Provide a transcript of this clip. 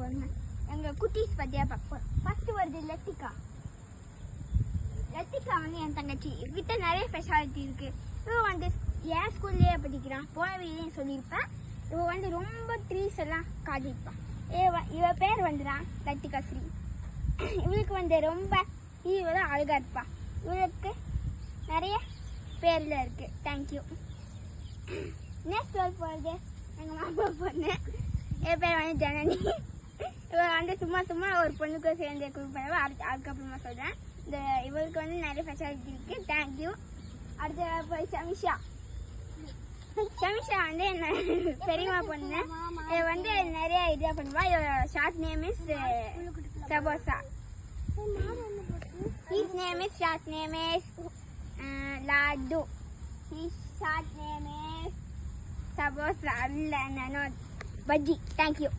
போகிறேங்க. எங்கள் குட்டீஸ் பற்றியா பார்ப்போம். ஃபஸ்ட்டு வருது லத்திகா. லத்திகா வந்து என் தங்கச்சி. இவகிட்ட நிறைய ஸ்பெஷாலிட்டி இருக்குது. இவன் வந்து என் ஸ்கூல்லேயே படிக்கிறான். போன வீட்லேயும் சொல்லியிருப்பேன். இவன் வந்து ரொம்ப ட்ரீஸ் எல்லாம் காட்டியிருப்பான். இவ பேர் வந்துடான் லத்திகா ஸ்ரீ. இவளுக்கு வந்து ரொம்ப இவ தான் அழகாக இருப்பா. இவளுக்கு நிறைய பேரில் இருக்குது. தேங்க்யூ. நெக்ஸ்ட் வேர்ட் போகிறது எங்கள் மாமா பொண்ணு. என் பேர் வந்து ஜனனி. இவள் வந்து சும்மா ஒரு பொண்ணுக்கு சேர்ந்து கொடுப்பேன். அதுக்கப்புறமா சொல்கிறேன். இவளுக்கு வந்து நிறைய ஃபெசிலிட்டி இருக்குது. தேங்க்யூ. அடுத்த போய் சமிஷா. சமிஷா வந்து என்ன பெரியம்மா பொண்ணு. இவ வந்து நிறைய இதாக பண்ணுவா. இவ ஷார்ட் நேம் இஸ் சபோசா. His name is Ladu. His short name is Sabosa. Bajji. Thank you.